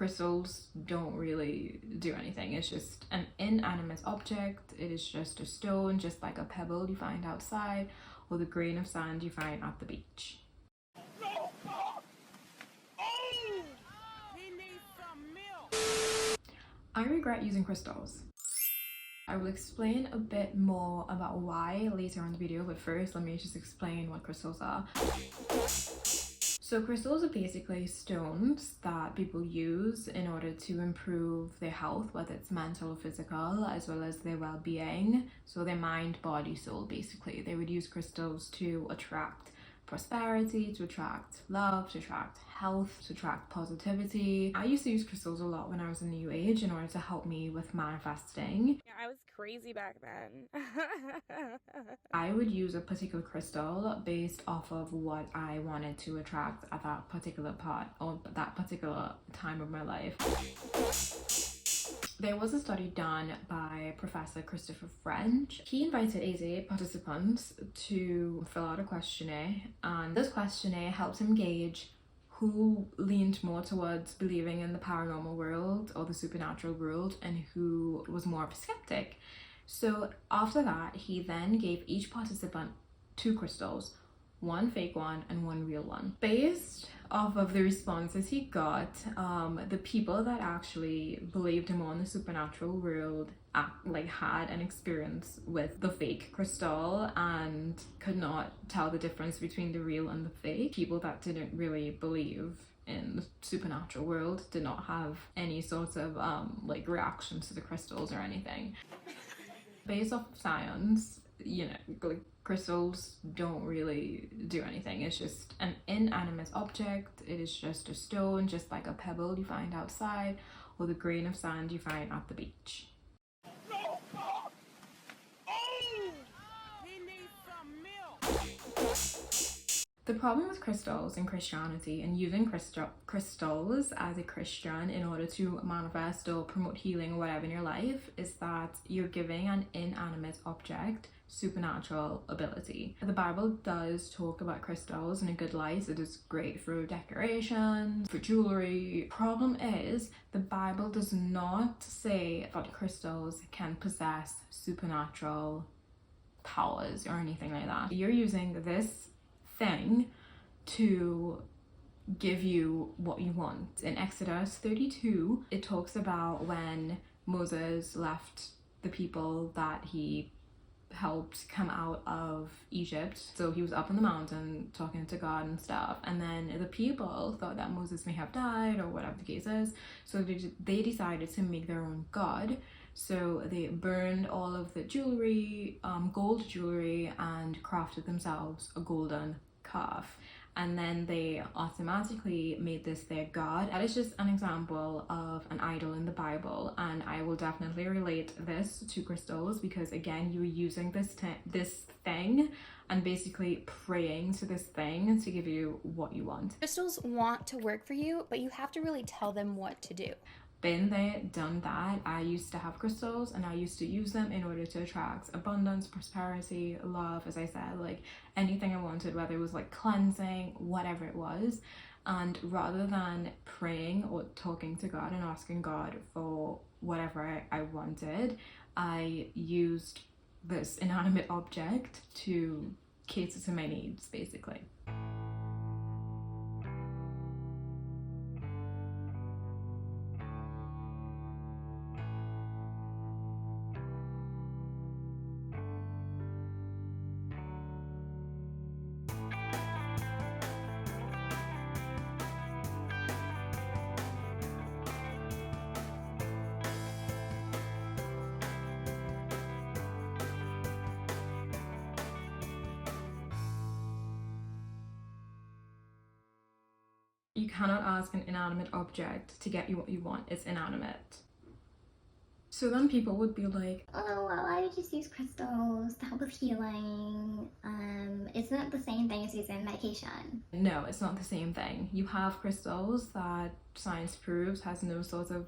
crystals don't really do anything. It's just an inanimate object. It is just a stone, just like a pebble you find outside or the grain of sand you find at the beach. I regret using crystals. I will explain a bit more about why later on in the video, but first let me just explain what crystals are. So crystals are basically stones that people use in order to improve their health, whether it's mental or physical, as well as their well-being. So their mind, body, soul, basically. They would use crystals to attract prosperity, to attract love, to attract health, to attract positivity. I used to use crystals a lot when I was in the New Age in order to help me with manifesting. Yeah, I was crazy back then. I would use a particular crystal based off of what I wanted to attract at that particular part or that particular time of my life. There was a study done by Professor Christopher French. He invited 88 participants to fill out a questionnaire, and this questionnaire helps him gauge who leaned more towards believing in the paranormal world or the supernatural world and who was more of a skeptic. So after that, he then gave each participant 2 crystals, one fake one and one real one. Based off of the responses he got, the people that actually believed him on the supernatural world had an experience with the fake crystal and could not tell the difference between the real and the fake. People that didn't really believe in the supernatural world did not have any sort of reactions to the crystals or anything. Based off of science, crystals don't really do anything. It's just an inanimate object. It is just a stone, just like a pebble you find outside or the grain of sand you find at the beach. The problem with crystals in Christianity and using crystals as a Christian in order to manifest or promote healing or whatever in your life is that you're giving an inanimate object supernatural ability. The Bible does talk about crystals in a good light. It is great for decoration, for jewelry. Problem is, the Bible does not say that crystals can possess supernatural powers or anything like that. You're using this thing to give you what you want. In Exodus 32, it talks about when Moses left the people that he helped come out of Egypt. So he was up on the mountain talking to God and stuff, and then the people thought that Moses may have died or whatever the case is, so they decided to make their own god. So they burned all of the jewelry, gold jewelry, and crafted themselves a golden calf, and then they automatically made this their god. That is just an example of an idol in the Bible, and I will definitely relate this to crystals because again, you're using this thing and basically praying to this thing to give you what you want. Crystals want to work for you, but you have to really tell them what to do. Been there, done that. I used to have crystals and I used to use them in order to attract abundance, prosperity, love, as I said, like anything I wanted, whether it was like cleansing, whatever it was. And rather than praying or talking to God and asking God for whatever I wanted, I used this inanimate object to cater to my needs, basically. You cannot ask an inanimate object to get you what you want. It's inanimate. So then people would be like, oh, well, I would just use crystals to help with healing. Isn't it the same thing as using medication? No, it's not the same thing. You have crystals that science proves has no sort of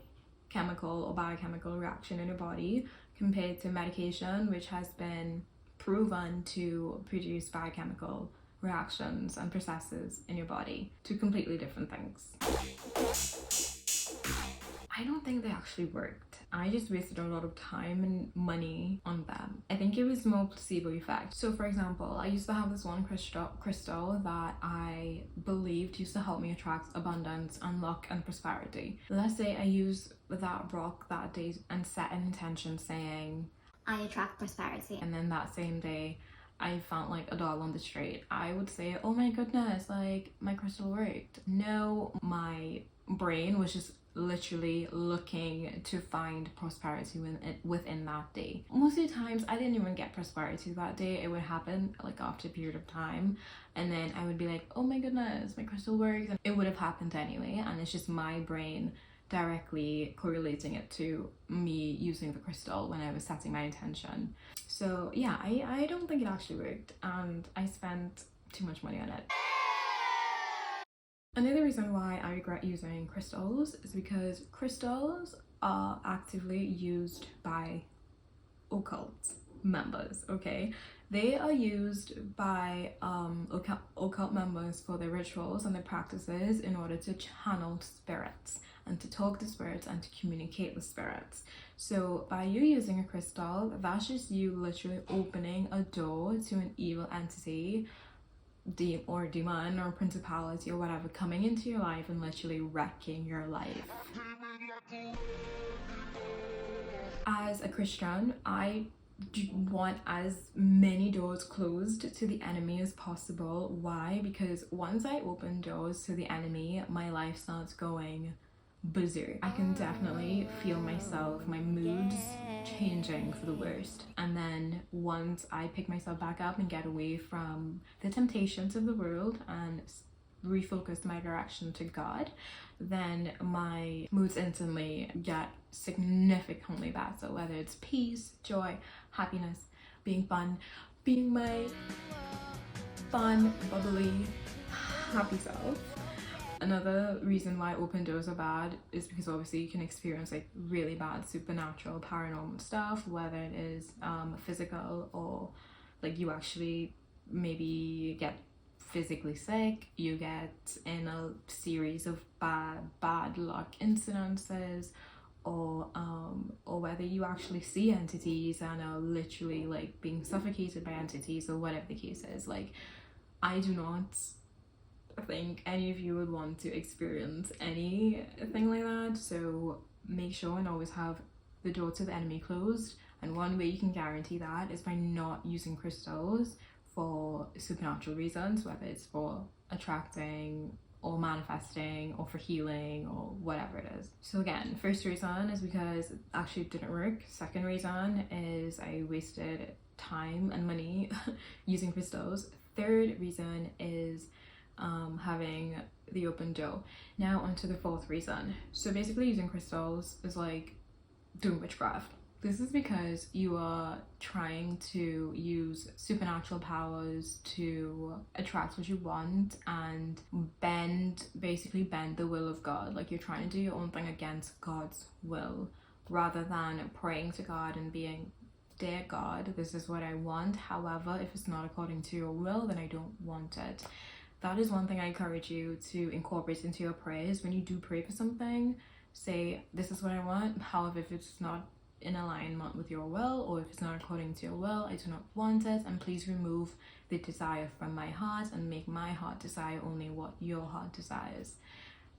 chemical or biochemical reaction in your body compared to medication, which has been proven to produce biochemical reactions and processes in your body. Two completely different things. think they actually worked. I just wasted a lot of time and money on them. I think it was more placebo effect. So for example, I used to have this one crystal that I believed used to help me attract abundance and luck and prosperity. Let's say I used that rock that day and set an intention saying, I attract prosperity. and then that same day I found like $1 on the street. I would say, oh my goodness, like my crystal worked. No, my brain was just literally looking to find prosperity within that day. Most of the times I didn't even get prosperity that day. It would happen like after a period of time, and then I would be like, oh my goodness, my crystal works, and it would have happened anyway. And it's just my brain directly correlating it to me using the crystal when I was setting my intention. So yeah, I don't think it actually worked, and I spent too much money on it. Another reason why I regret using crystals is because crystals are actively used by occult members, okay? They are used by occult members for their rituals and their practices in order to channel spirits and to talk to spirits and to communicate with spirits. So by you using a crystal, that's just you literally opening a door to an evil entity or demon or principality or whatever coming into your life and literally wrecking your life. As a Christian, I want as many doors closed to the enemy as possible. Why? Because once I open doors to the enemy, my life starts going berserk. I can definitely feel myself, my moods changing for the worst. And then once I pick myself back up and get away from the temptations of the world and refocus my direction to God, then my moods instantly get significantly better, whether it's peace, joy, happiness, being fun, being my fun, bubbly, happy self. Another reason why open doors are bad is because obviously you can experience like really bad supernatural paranormal stuff, whether it is physical or like you actually maybe get physically sick, you get in a series of bad luck incidences, or whether you actually see entities and are literally like being suffocated by entities or whatever the case is. Like, I do not think any of you would want to experience anything like that, so make sure and always have the door to the enemy closed. And one way you can guarantee that is by not using crystals for supernatural reasons, whether it's for attracting or manifesting or for healing or whatever it is. So again, first reason is because it actually didn't work. Second reason is I wasted time and money using crystals. Third reason is having the open door. Now onto the fourth reason. So basically using crystals is like doing witchcraft. This is because you are trying to use supernatural powers to attract what you want and basically bend the will of God. Like you're trying to do your own thing against God's will, rather than praying to God and being, dear God, this is what I want. However, if it's not according to your will, then I don't want it. That is one thing I encourage you to incorporate into your prayers. When you do pray for something, say, this is what I want. However, if it's not in alignment with your will, or if it's not according to your will, I do not want it, and please remove the desire from my heart and make my heart desire only what your heart desires.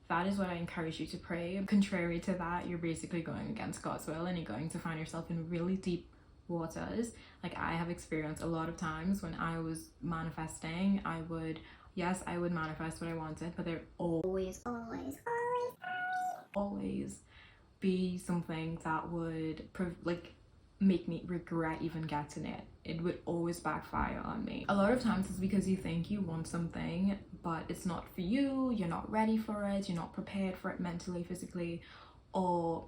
That is what I encourage you to pray. Contrary to that, you're basically going against God's will and you're going to find yourself in really deep waters. Like I have experienced a lot of times when I was manifesting, I would manifest what I wanted, but there always be something that would make me regret even getting it. It would always backfire on me. A lot of times it's because you think you want something, but it's not for you, you're not ready for it, you're not prepared for it mentally, physically, or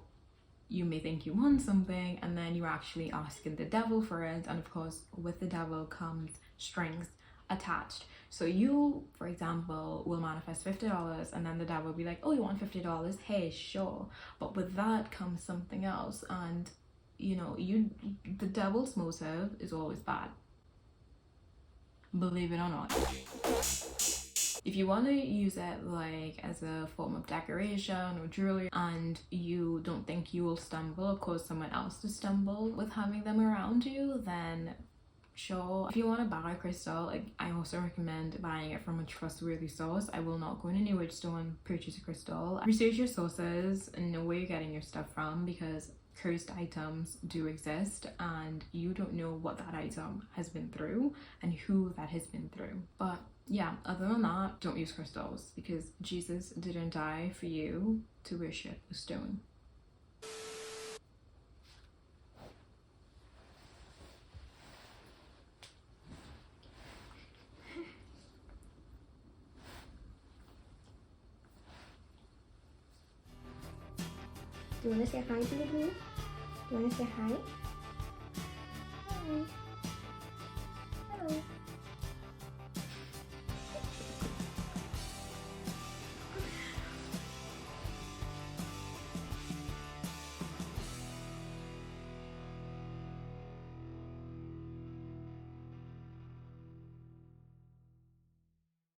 you may think you want something and then you're actually asking the devil for it, and of course with the devil comes strings attached. So you, for example, will manifest $50 and then the devil will be like, oh, you want $50? Hey, sure. But with that comes something else, and you know, the devil's motive is always bad. Believe it or not. If you want to use it like as a form of decoration or jewelry and you don't think you will stumble or cause someone else to stumble with having them around you, then sure. If you want to buy a crystal, like, I also recommend buying it from a trustworthy source. I will not go in a New Age store and purchase a crystal. Research your sources and know where you're getting your stuff from, because cursed items do exist and you don't know what that item has been through and who that has been through. But yeah, other than that, don't use crystals, because Jesus didn't die for you to worship a stone. Do you want to say hi to the group? Do you want to say hi? Hi.